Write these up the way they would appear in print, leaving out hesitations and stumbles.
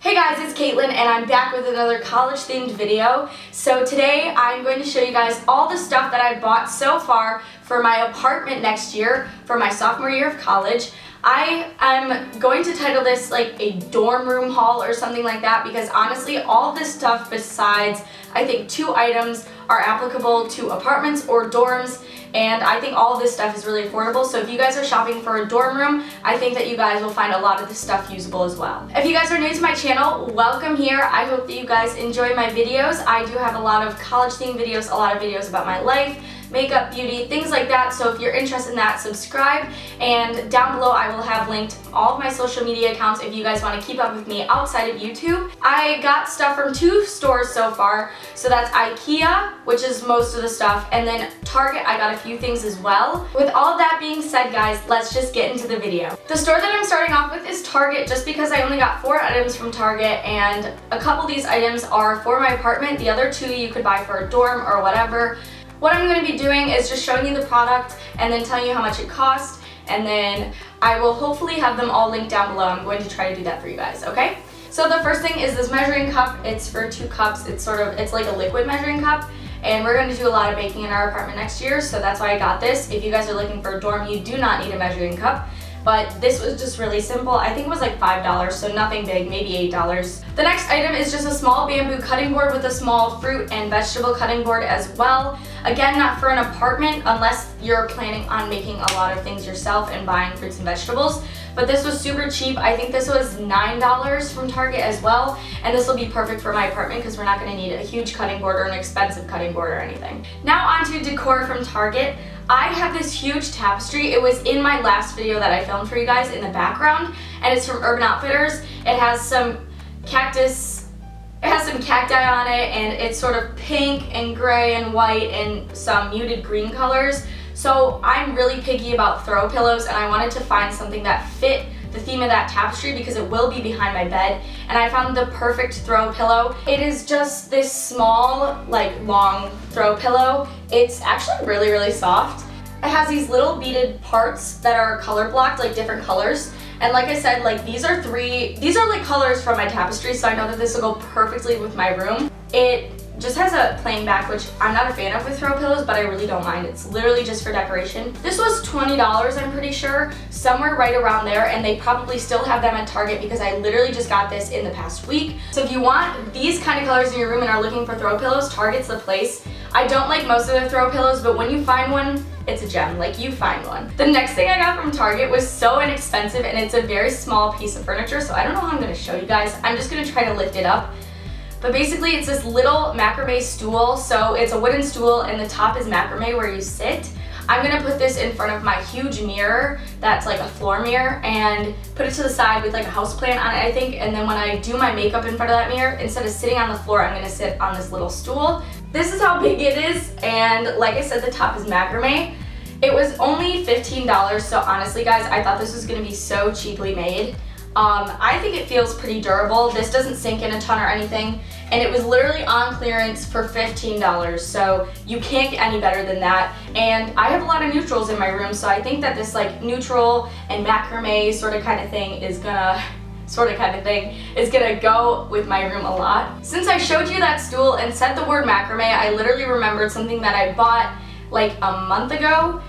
Hey guys, it's Kaitlyn and I'm back with another college themed video. So today I'm going to show you guys all the stuff that I bought so far for my apartment next year for my sophomore year of college. I am going to title this like a dorm room haul or something like that because honestly all of this stuff besides I think 2 items are applicable to apartments or dorms, and I think all of this stuff is really affordable. So if you guys are shopping for a dorm room, I think that you guys will find a lot of this stuff usable as well. If you guys are new to my channel, welcome here. I hope that you guys enjoy my videos. I do have a lot of college themed videos, a lot of videos about my life, makeup, beauty, things like that. So if you're interested in that, subscribe, and down below I will have linked all of my social media accounts if you guys want to keep up with me outside of YouTube. I got stuff from 2 stores so far, so that's Ikea, which is most of the stuff, and then Target I got a few things as well. With all of that being said guys, let's just get into the video. The store that I'm starting off with is Target just because I only got 4 items from Target, and a couple of these items are for my apartment. The other 2 you could buy for a dorm or whatever. What I'm going to be doing is just showing you the product and then telling you how much it cost, and then I will hopefully have them all linked down below. I'm going to try to do that for you guys, okay? So the first thing is this measuring cup. It's for 2 cups. It's like a liquid measuring cup, and we're going to do a lot of baking in our apartment next year, so that's why I got this. If you guys are looking for a dorm, you do not need a measuring cup. But this was just really simple. I think it was like $5, so nothing big, maybe $8. The next item is just a small bamboo cutting board with a small fruit and vegetable cutting board as well. Again, not for an apartment unless you're planning on making a lot of things yourself and buying fruits and vegetables. But this was super cheap. I think this was $9 from Target as well, and this will be perfect for my apartment because we're not going to need a huge cutting board or an expensive cutting board or anything. Now on to decor from Target. I have this huge tapestry. It was in my last video that I filmed for you guys in the background, and it's from Urban Outfitters. It has some cactus, it has some cacti on it, and it's sort of pink and gray and white and some muted green colors. So I'm really picky about throw pillows, and I wanted to find something that fit the theme of that tapestry because it will be behind my bed, and I found the perfect throw pillow. It is just this small, like long throw pillow. It's actually really, really soft. It has these little beaded parts that are color blocked, like different colors. And like I said, like these are like colors from my tapestry, so I know that this will go perfectly with my room. It just has a plain back, which I'm not a fan of with throw pillows, but I really don't mind. It's literally just for decoration. This was $20, I'm pretty sure, somewhere right around there, and they probably still have them at Target because I literally just got this in the past week. So if you want these kind of colors in your room and are looking for throw pillows, Target's the place. I don't like most of the throw pillows, but when you find one, it's a gem. Like, you find one. The next thing I got from Target was so inexpensive, and it's a very small piece of furniture, so I don't know how I'm going to show you guys. I'm just going to try to lift it up. But basically it's this little macrame stool. So it's a wooden stool and the top is macrame where you sit. I'm gonna put this in front of my huge mirror that's like a floor mirror and put it to the side with like a houseplant on it, I think. And then when I do my makeup in front of that mirror, instead of sitting on the floor, I'm gonna sit on this little stool. This is how big it is, and like I said, the top is macrame. It was only $15, so honestly guys, I thought this was gonna be so cheaply made. I think it feels pretty durable. This doesn't sink in a ton or anything, and it was literally on clearance for $15, so you can't get any better than that. And I have a lot of neutrals in my room, so I think that this like neutral and macrame sort of kind of thing is gonna go with my room a lot. Since I showed you that stool and said the word macrame, I literally remembered something that I bought like a month ago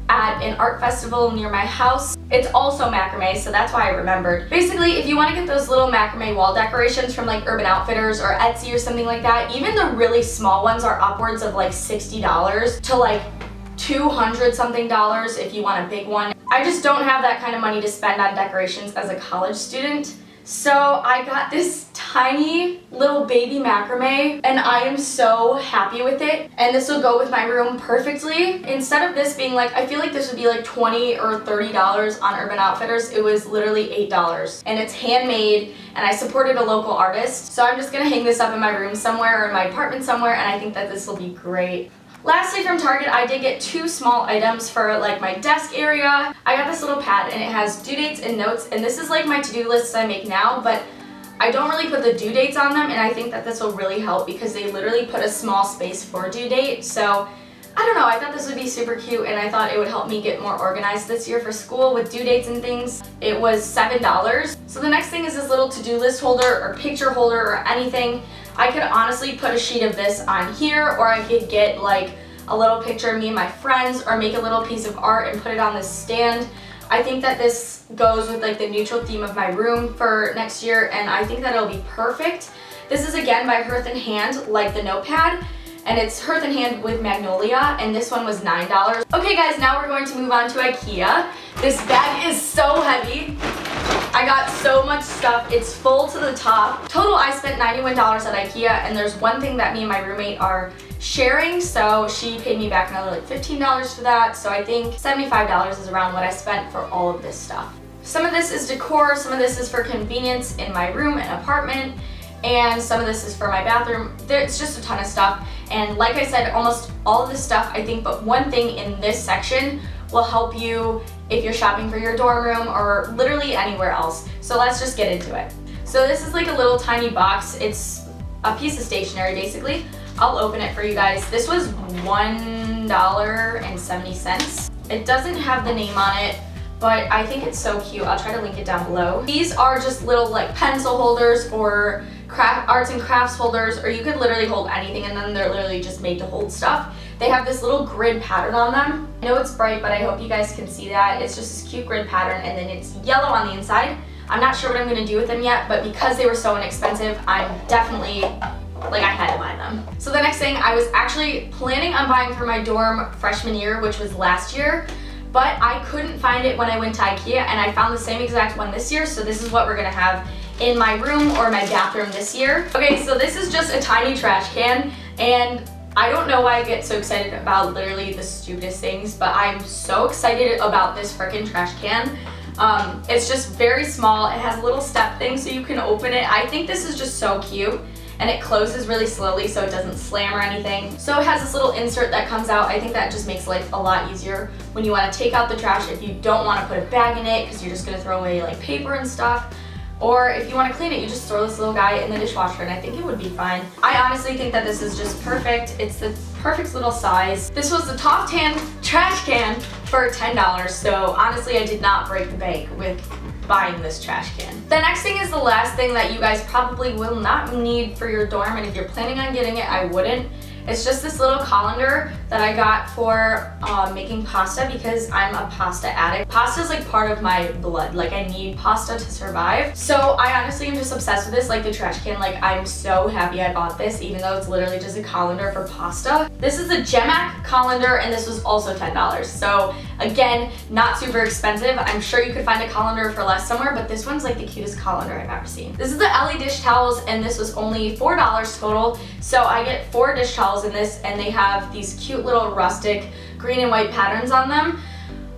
at an art festival near my house. It's also macrame, so that's why I remembered. Basically, if you want to get those little macrame wall decorations from like Urban Outfitters or Etsy or something like that, even the really small ones are upwards of like $60 to like $200 something if you want a big one. I just don't have that kind of money to spend on decorations as a college student. So I got this tiny little baby macrame, and I am so happy with it, and this will go with my room perfectly. Instead of this being like, I feel like this would be like $20 or $30 on Urban Outfitters, it was literally $8, and it's handmade, and I supported a local artist, so I'm just gonna hang this up in my room somewhere or in my apartment somewhere, and I think that this will be great. Lastly, from Target, I did get 2 small items for like my desk area. I got this little pad, and it has due dates and notes, and this is like my to-do lists I make now, but I don't really put the due dates on them, and I think that this will really help because they literally put a small space for due date. So I don't know, I thought this would be super cute and I thought it would help me get more organized this year for school with due dates and things. It was $7. So the next thing is this little to-do list holder or picture holder or anything. I could honestly put a sheet of this on here, or I could get like a little picture of me and my friends, or make a little piece of art and put it on this stand. I think that this goes with like the neutral theme of my room for next year, and I think that it'll be perfect. This is again by Hearth & Hand, like the notepad, and it's Hearth & Hand with Magnolia, and this one was $9. Okay guys, now we're going to move on to Ikea. This bag is so heavy. I got so much stuff, it's full to the top. Total, I spent $91 at Ikea, and there's one thing that me and my roommate are sharing, so she paid me back another like $15 for that, so I think $75 is around what I spent for all of this stuff. Some of this is decor, some of this is for convenience in my room and apartment, and some of this is for my bathroom. There's just a ton of stuff, and like I said, almost all of this stuff, I think, but one thing in this section will help you if you're shopping for your dorm room or literally anywhere else. So let's just get into it. So this is like a little tiny box. It's a piece of stationery basically. I'll open it for you guys. This was $1.70. It doesn't have the name on it, but I think it's so cute. I'll try to link it down below. These are just little like pencil holders or arts and crafts holders, or you could literally hold anything, and then they're literally just made to hold stuff. They have this little grid pattern on them. I know it's bright, but I hope you guys can see that. It's just this cute grid pattern, and then it's yellow on the inside. I'm not sure what I'm gonna do with them yet, but because they were so inexpensive, I'm definitely, like, I had to buy them. So the next thing I was actually planning on buying for my dorm freshman year, which was last year, but I couldn't find it when I went to Ikea, and I found the same exact one this year, so this is what we're gonna have in my room or my bathroom this year. Okay, so this is just a tiny trash can, and I don't know why I get so excited about literally the stupidest things, but I'm so excited about this freaking trash can. It's just very small. It has a little step thing so you can open it. I think this is just so cute, and it closes really slowly so it doesn't slam or anything. So it has this little insert that comes out. I think that just makes life a lot easier when you want to take out the trash if you don't want to put a bag in it because you're just going to throw away like paper and stuff. Or if you want to clean it, you just throw this little guy in the dishwasher, and I think it would be fine. I honestly think that this is just perfect. It's the perfect little size. This was the TOFTAN trash can for $10, so honestly I did not break the bank with buying this trash can. The next thing is the last thing that you guys probably will not need for your dorm, and if you're planning on getting it, I wouldn't. It's just this little colander that I got for making pasta because I'm a pasta addict. Pasta is like part of my blood. Like I need pasta to survive. So I honestly am just obsessed with this, like the trash can. Like I'm so happy I bought this even though it's literally just a colander for pasta. This is the GEMAK colander, and this was also $10. So again, not super expensive. I'm sure you could find a colander for less somewhere, but this one's like the cutest colander I've ever seen. This is the ELLY dish towels, and this was only $4 total. So I get 4 dish towels in this, and they have these cute little rustic green and white patterns on them.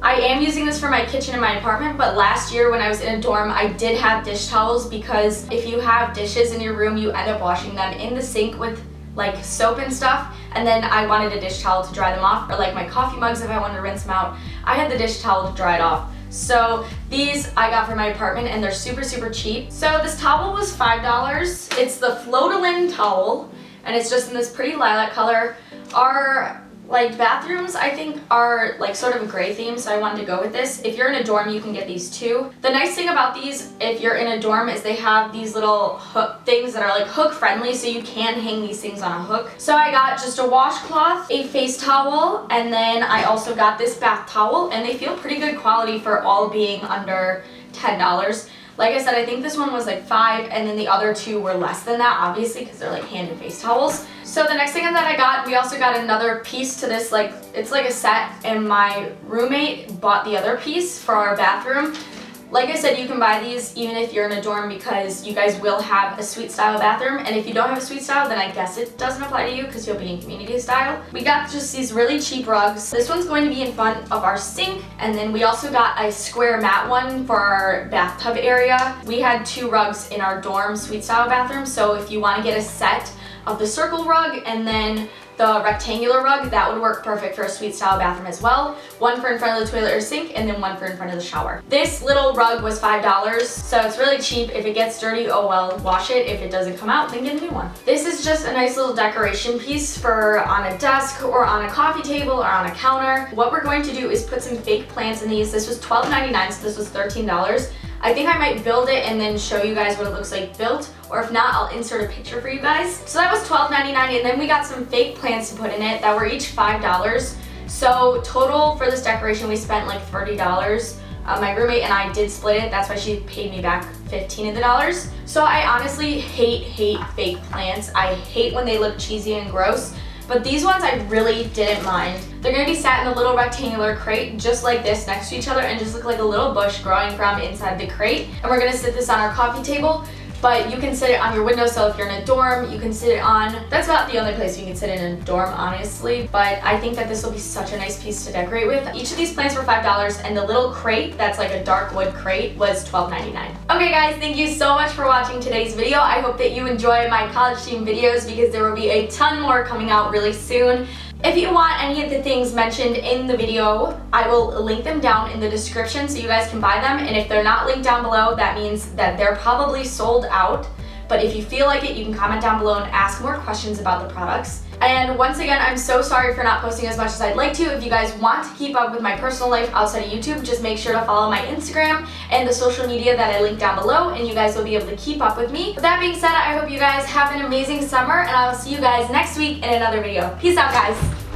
I am using this for my kitchen in my apartment, but last year when I was in a dorm, I did have dish towels because if you have dishes in your room, you end up washing them in the sink with like soap and stuff, and then I wanted a dish towel to dry them off, or like my coffee mugs if I wanted to rinse them out. I had the dish towel to dry it off. So these I got for my apartment, and they're super, super cheap. So this towel was $5. It's the FLODALEN towel, and it's just in this pretty lilac color. Our like bathrooms I think are like sort of a gray theme, so I wanted to go with this. If you're in a dorm, you can get these too. The nice thing about these, if you're in a dorm, is they have these little hook things that are like hook friendly, so you can hang these things on a hook. So I got just a washcloth, a face towel, and then I also got this bath towel, and they feel pretty good quality for all being under $10. Like I said, I think this one was like $5, and then the other 2 were less than that, obviously, because they're like hand and face towels. So the next thing that I got, we also got another piece to this, like, it's like a set, and my roommate bought the other piece for our bathroom. Like I said, you can buy these even if you're in a dorm because you guys will have a suite style bathroom, and if you don't have a suite style, then I guess it doesn't apply to you because you'll be in community style. We got just these really cheap rugs. This one's going to be in front of our sink, and then we also got a square mat one for our bathtub area. We had 2 rugs in our dorm suite style bathroom, so if you want to get a set of the circle rug and then the rectangular rug, that would work perfect for a suite style bathroom as well. One for in front of the toilet or sink, and then one for in front of the shower. This little rug was $5, so it's really cheap. If it gets dirty, oh well, wash it. If it doesn't come out, then get a new one. This is just a nice little decoration piece for on a desk or on a coffee table or on a counter. What we're going to do is put some fake plants in these. This was $12.99, so this was $13. I think I might build it and then show you guys what it looks like built, or if not, I'll insert a picture for you guys. So that was $12.99, and then we got some fake plants to put in it that were each $5. So total for this decoration, we spent like $30. My roommate and I did split it. That's why she paid me back 15 of the dollars. So I honestly hate fake plants. I hate when they look cheesy and gross. But these ones I really didn't mind. They're gonna be sat in a little rectangular crate just like this next to each other and just look like a little bush growing from inside the crate. And we're gonna sit this on our coffee table, but you can sit it on your windowsill if you're in a dorm. You can sit it on, that's about the only place you can sit in a dorm, honestly. But I think that this will be such a nice piece to decorate with. Each of these plants were $5, and the little crate, that's like a dark wood crate, was $12.99. Okay guys, thank you so much for watching today's video. I hope that you enjoy my college theme videos because there will be a ton more coming out really soon. If you want any of the things mentioned in the video, I will link them down in the description so you guys can buy them. And if they're not linked down below, that means that they're probably sold out. But if you feel like it, you can comment down below and ask more questions about the products. And once again, I'm so sorry for not posting as much as I'd like to. If you guys want to keep up with my personal life outside of YouTube, just make sure to follow my Instagram and the social media that I link down below, and you guys will be able to keep up with me. With that being said, I hope you guys have an amazing summer, and I'll see you guys next week in another video. Peace out, guys.